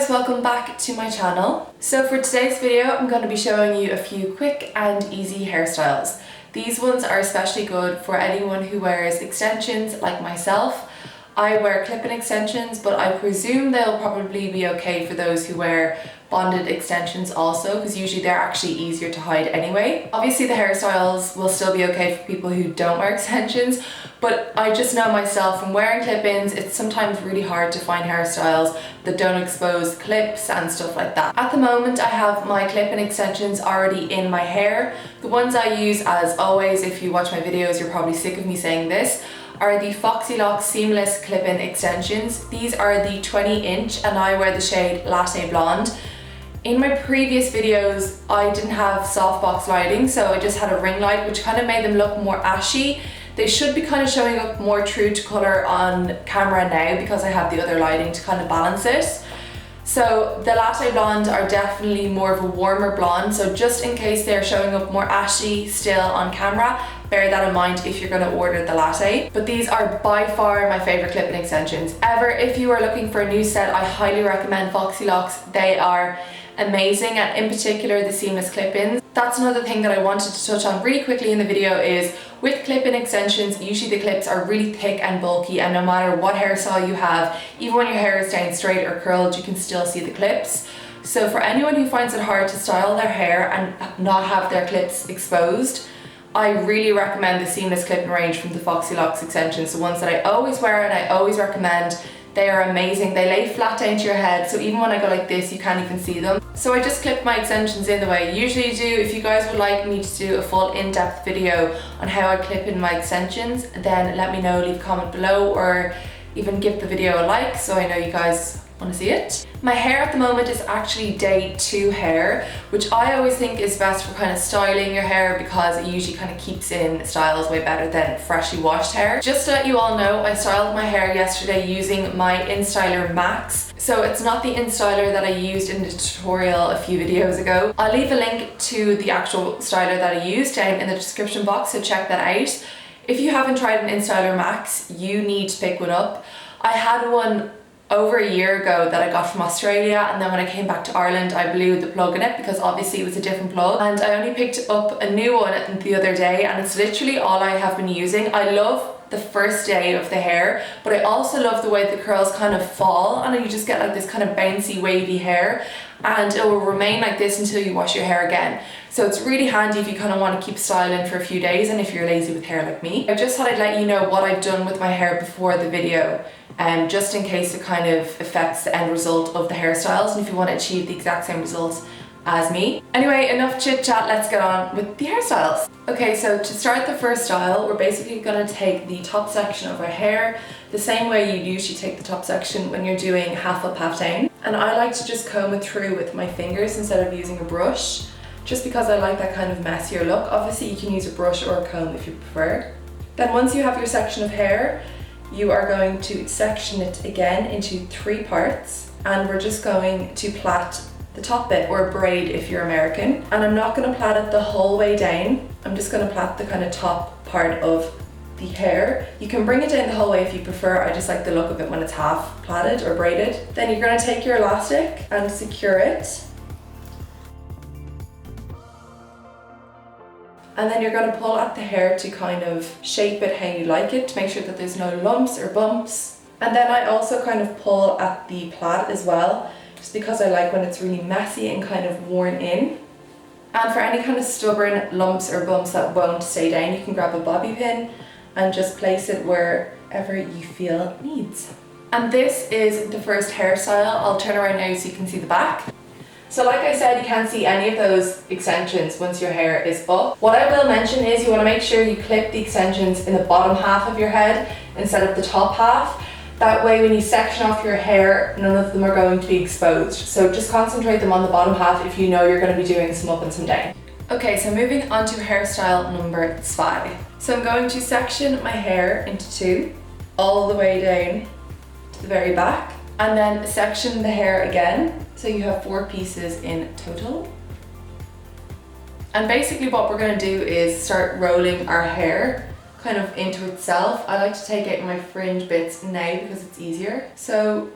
guys, welcome back to my channel. So for today's video I'm going to be showing you a few quick and easy hairstyles. These ones are especially good for anyone who wears extensions like myself. I wear clip-in extensions, but I presume they'll probably be okay for those who wear bonded extensions also, because usually they're actually easier to hide anyway. Obviously the hairstyles will still be okay for people who don't wear extensions, but I just know myself from wearing clip-ins, it's sometimes really hard to find hairstyles that don't expose clips and stuff like that. At the moment I have my clip-in extensions already in my hair. The ones I use, as always, if you watch my videos you're probably sick of me saying this, are the Foxy Lock Seamless Clip-In Extensions. These are the 20-inch and I wear the shade Latte Blonde. In my previous videos I didn't have softbox lighting, so I just had a ring light which kind of made them look more ashy. They should be kind of showing up more true to colour on camera now because I have the other lighting to kind of balance it. So the Latte Blonde are definitely more of a warmer blonde, so just in case they're showing up more ashy still on camera, bear that in mind if you're going to order the latte. But these are by far my favourite clip-in extensions ever. If you are looking for a new set, I highly recommend Foxy Locks. They are amazing, and in particular the seamless clip-ins. That's another thing that I wanted to touch on really quickly in the video is with clip-in extensions, usually the clips are really thick and bulky, and no matter what hairstyle you have, even when your hair is down straight or curled, you can still see the clips. So for anyone who finds it hard to style their hair and not have their clips exposed, I really recommend the seamless clip-in range from the Foxy Locks extensions, the ones that I always wear and I always recommend. They are amazing. They lay flat down to your head, so even when I go like this you can't even see them. So I just clip my extensions in the way I usually do. If you guys would like me to do a full in-depth video on how I clip in my extensions, then let me know, leave a comment below, or even give the video a like so I know you guys want to see it. My hair at the moment is actually day 2 hair, which I always think is best for kind of styling your hair because it usually kind of keeps in styles way better than freshly washed hair. Just to let you all know, I styled my hair yesterday using my InStyler Max. So it's not the InStyler that I used in the tutorial a few videos ago. I'll leave a link to the actual styler that I used down in the description box, so check that out. If you haven't tried an InStyler Max, you need to pick one up. I had one over a year ago that I got from Australia, and then when I came back to Ireland I blew the plug in it because obviously it was a different plug, and I only picked up a new one the other day and it's literally all I have been using. I love the first day of the hair, but I also love the way the curls kind of fall and you just get like this kind of bouncy wavy hair, and it will remain like this until you wash your hair again. So it's really handy if you kind of want to keep styling for a few days and if you're lazy with hair like me. I just thought I'd let you know what I've done with my hair before the video, just in case it kind of affects the end result of the hairstyles and if you want to achieve the exact same results as me. Anyway, enough chit chat, let's get on with the hairstyles. Okay, so to start the first style, we're basically going to take the top section of our hair the same way you usually take the top section when you're doing half up, half down. And I like to just comb it through with my fingers instead of using a brush, just because I like that kind of messier look. Obviously you can use a brush or a comb if you prefer. Then once you have your section of hair, you are going to section it again into 3 parts, and we're just going to plait the top bit, or braid if you're American. And I'm not going to plait it the whole way down, I'm just going to plait the kind of top part of the hair. You can bring it down the whole way if you prefer, I just like the look of it when it's half plaited or braided. Then you're going to take your elastic and secure it. And then you're going to pull at the hair to kind of shape it how you like it, to make sure that there's no lumps or bumps. And then I also kind of pull at the plait as well, just because I like when it's really messy and kind of worn in. And for any kind of stubborn lumps or bumps that won't stay down, you can grab a bobby pin and just place it wherever you feel it needs. And this is the first hairstyle. I'll turn around now so you can see the back. So like I said, you can't see any of those extensions once your hair is up. What I will mention is you want to make sure you clip the extensions in the bottom half of your head instead of the top half. That way when you section off your hair, none of them are going to be exposed. So just concentrate them on the bottom half if you know you're going to be doing some up and some down. Okay, so moving on to hairstyle number 5. So I'm going to section my hair into 2, all the way down to the very back, and then section the hair again. So you have 4 pieces in total. And basically what we're going to do is start rolling our hair kind of into itself. I like to take out my fringe bits now because it's easier. So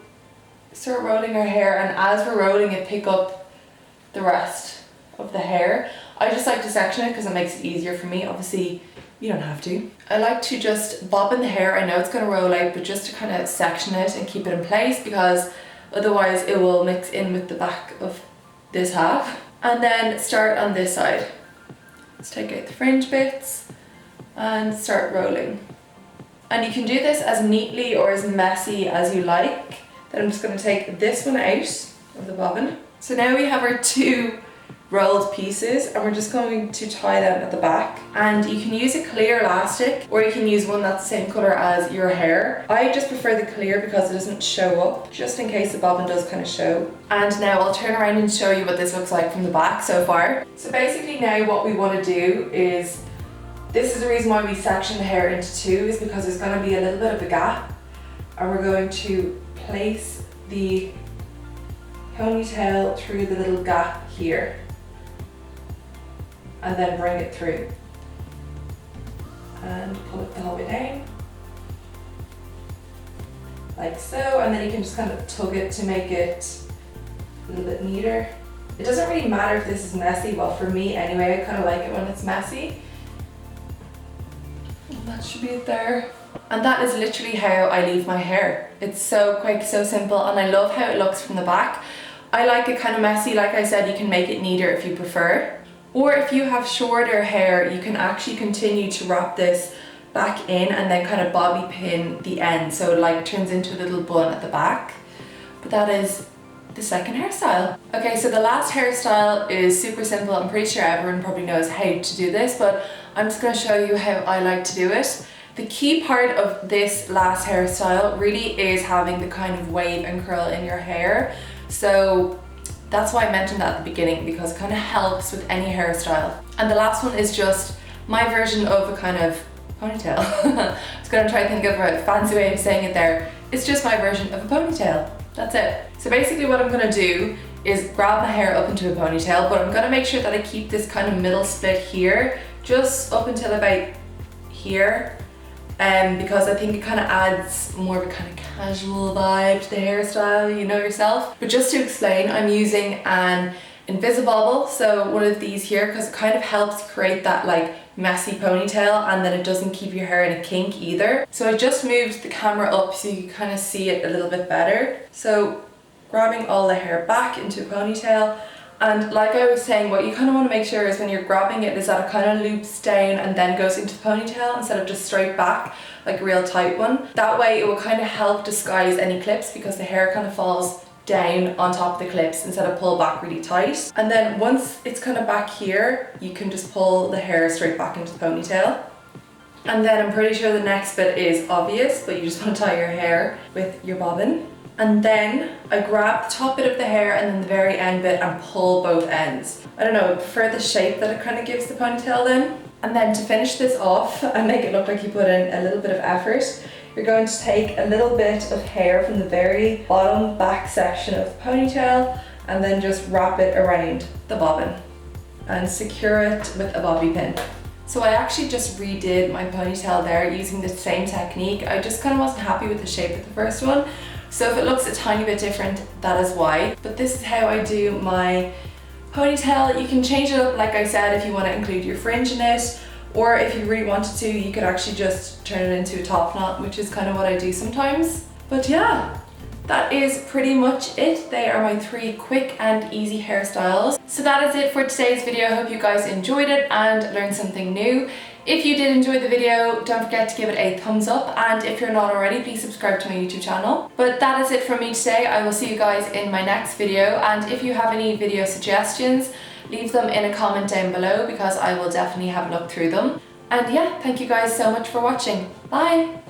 start rolling our hair, and as we're rolling it, pick up the rest of the hair. I just like to section it because it makes it easier for me. Obviously you don't have to. I like to just bob in the hair. I know it's going to roll out, but just to kind of section it and keep it in place, because otherwise it will mix in with the back of this half. And then start on this side. Let's take out the fringe bits and start rolling. And you can do this as neatly or as messy as you like. Then I'm just going to take this one out of the bobbin. So now we have our two rolled pieces, and we're just going to tie them at the back. And you can use a clear elastic, or you can use one that's the same colour as your hair. I just prefer the clear because it doesn't show up, just in case the bobbin does kind of show. And now I'll turn around and show you what this looks like from the back so far. So basically now what we want to do is, this is the reason why we section the hair into two, is because there's going to be a little bit of a gap, and we're going to place the ponytail through the little gap here, and then bring it through and pull it the whole way down like so, and then you can just kind of tug it to make it a little bit neater. It doesn't really matter if this is messy, well for me anyway, I kind of like it when it's messy. And that should be it there. And that is literally how I leave my hair. It's so quick, so simple, and I love how it looks from the back. I like it kind of messy. Like I said, you can make it neater if you prefer. Or if you have shorter hair, you can actually continue to wrap this back in and then kind of bobby pin the end, so it like turns into a little bun at the back. But that is the second hairstyle. Okay, so the last hairstyle is super simple. I'm pretty sure everyone probably knows how to do this, but I'm just going to show you how I like to do it. The key part of this last hairstyle really is having the kind of wave and curl in your hair. So that's why I mentioned that at the beginning, because it kind of helps with any hairstyle. And the last one is just my version of a kind of ponytail. I was going to try to think of a fancy way of saying it there. It's just my version of a ponytail. That's it. So basically what I'm going to do is grab my hair up into a ponytail, but I'm going to make sure that I keep this kind of middle split here, just up until about here. Because I think it kind of adds more of a kind of casual vibe to the hairstyle, you know yourself. But just to explain, I'm using an Invisibobble, so one of these here, because it kind of helps create that like messy ponytail, and then it doesn't keep your hair in a kink either. So I just moved the camera up so you can kind of see it a little bit better. So grabbing all the hair back into a ponytail. And like I was saying, what you kind of want to make sure is when you're grabbing it is that it kind of loops down and then goes into the ponytail instead of just straight back like a real tight one. That way it will kind of help disguise any clips, because the hair kind of falls down on top of the clips instead of pull back really tight. And then once it's kind of back here, you can just pull the hair straight back into the ponytail. And then I'm pretty sure the next bit is obvious, but you just want to tie your hair with your bobbin. And then I grab the top bit of the hair and then the very end bit and pull both ends. I don't know, I prefer the shape that it kind of gives the ponytail then. And then to finish this off and make it look like you put in a little bit of effort, you're going to take a little bit of hair from the very bottom back section of the ponytail and then just wrap it around the bobbin and secure it with a bobby pin. So I actually just redid my ponytail there using the same technique. I just kind of wasn't happy with the shape of the first one. So if it looks a tiny bit different, that is why. But this is how I do my ponytail. You can change it up, like I said, if you want to include your fringe in it, or if you really wanted to, you could actually just turn it into a top knot, which is kind of what I do sometimes. But yeah, that is pretty much it. They are my 3 quick and easy hairstyles. So that is it for today's video. I hope you guys enjoyed it and learned something new. If you did enjoy the video, don't forget to give it a thumbs up, and if you're not already, please subscribe to my YouTube channel. But that is it from me today. I will see you guys in my next video, and if you have any video suggestions, leave them in a comment down below because I will definitely have a look through them. And yeah, thank you guys so much for watching. Bye!